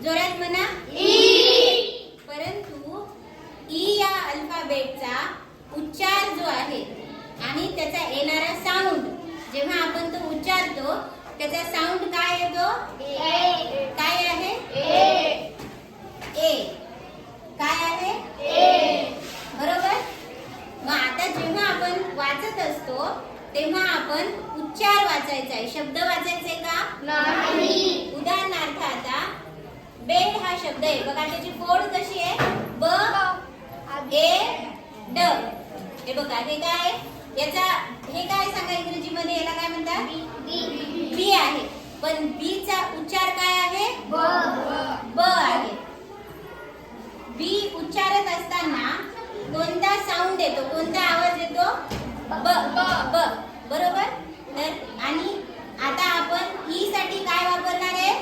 जोरात म्हणा ई. परंतु ई या अल्फाबेटचा उच्चार जो आहे आणि त्याचा येणारा साऊंड, जेव्हा आपण तो उच्चारतो त्याचा साऊंड काय येतो? ए. काय आहे? ए. ए. काय आहे? ए. बरोबर. मग आता जेव्हा आपण वाचत असतो तेव्हा आपण उच्चार वाचायचा आहे, शब्द वाचायचे का? नाही. उदाहरणार्थ आता बेड हा शब्द आहे बघा, त्याची फोड कशी आहे? ब ए ड. हे बघा, हे काय? याचा हे काय सांगा इंग्रजी मध्ये, याला काय म्हणतात? बी आहे. पण बी चा उच्चार काय आहे? ब. ब आहे. बी उच्चारत असताना कोणता साऊंड येतो, कोणता आवाज येतो? ब. ब. बरोबर. तर आणि आता आपण ई साठी काय वापरणार आहे?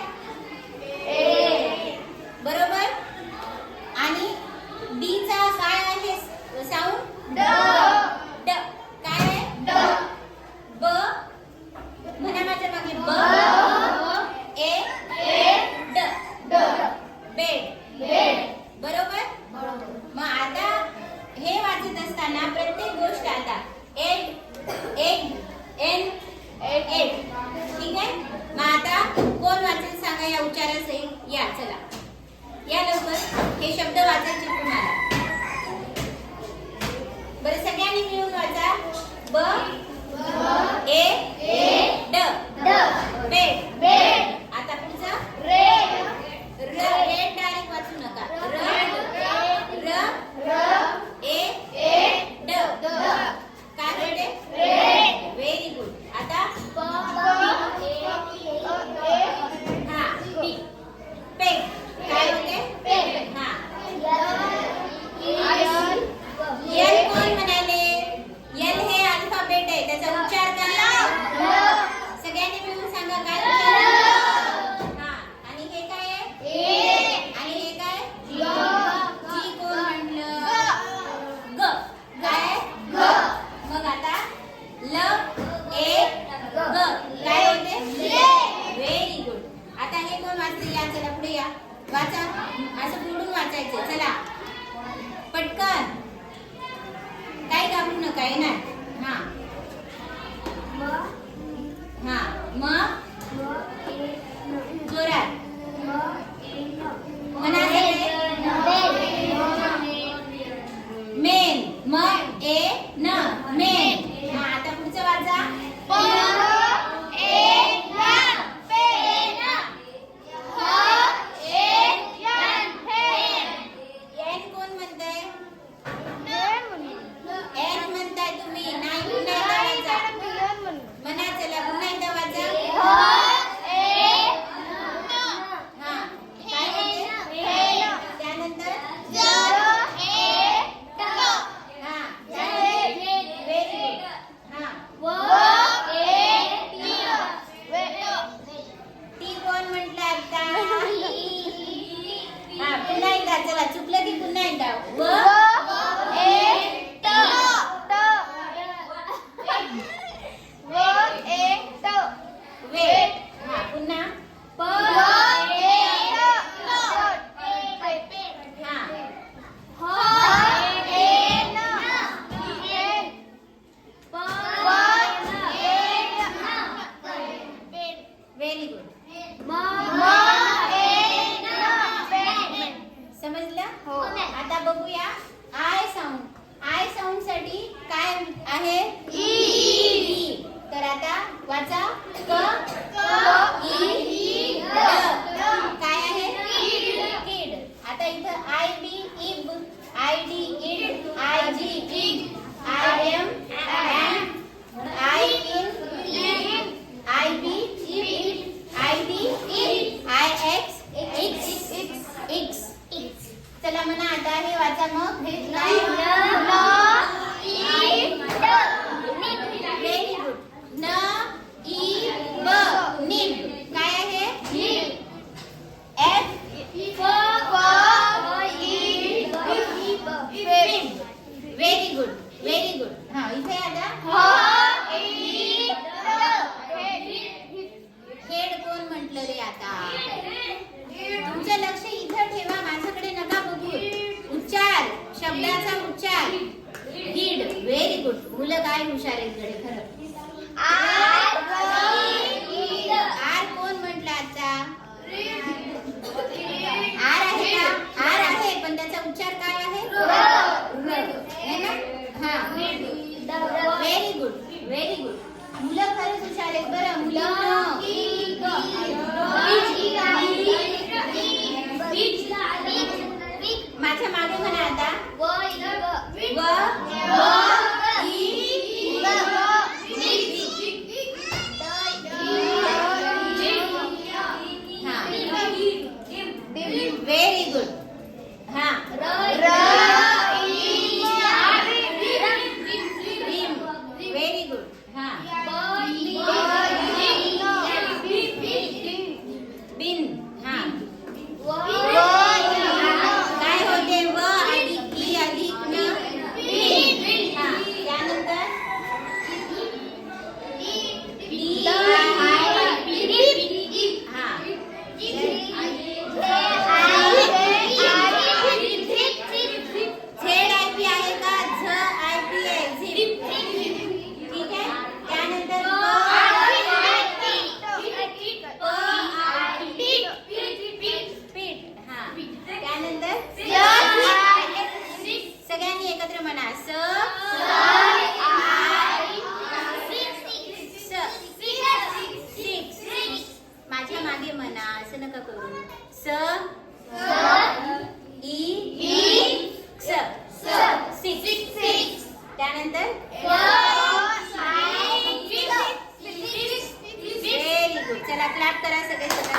ए. बरोबर. आणि डी चा काय आहे साऊंड? ड. ड. काय आहे? ड. ब. म्हणा माझ्या मागे. ब ए ड. ड. बेड. बेड. बरोबर. मग आता हे वाचत असताना प्रत्येक गोष्ट आता एड एड एन एड. ठीक आहे. मग आता कोण वाचेल सांगा या उच्चारासहित? या चला, या लवकर. हे शब्द वाचायचे तुम्हाला. बरं, सगळ्यांनी मिळून वाचा. ब ए ड. बेड. बेड. आता पुढचा रेड. रेड डायरेक्ट वाचू नका. ए ड. काय होते? रेड. Very good. आता हा पी. पेग. काय होते? पेग. हा एल कोण म्हणाले? एल हे अल्फाबेट आहे, त्याचा उच्चार काय? सगळ्यांनी मिळून सांगा काय? हा. आणि हे काय आहे? ए. आणि हे काय? जी. जी कोण म्हटलं? ग. काय? ग. मग आता ल ए ग. काय होते? Very good. आता हे कोण वाचते? या चला पुढे या. वाचा. असं पुढून वाचायचं. चला पटकन, काही घाबरू नका. येणार. हा हा. मग जोरात म्हणा. मेन. म ए न. मेन. हा. आता पुढचं वाचा. एन कोण म्हणताय? एन म्हणताय तुम्ही. हुशार आहेत बरं मुलं. माझ्या मागे म्हणा आता. Very good. हा व्हेरी गुड. हा बिन. हा काय होते व अधिक ई अधिक न बिन. हा त्यानंतर हा ZIP आहे का ZIP आहे झिप. ठीक आहे. त्यानंतर पीठ. हा त्यानंतर सगळ्यांनी एकत्र म्हणा. माझ्या मागे म्हणा. असं नका करू. सिक्स. त्यानंतर व्हेरी गुड. चला क्लॅप करा सगळे.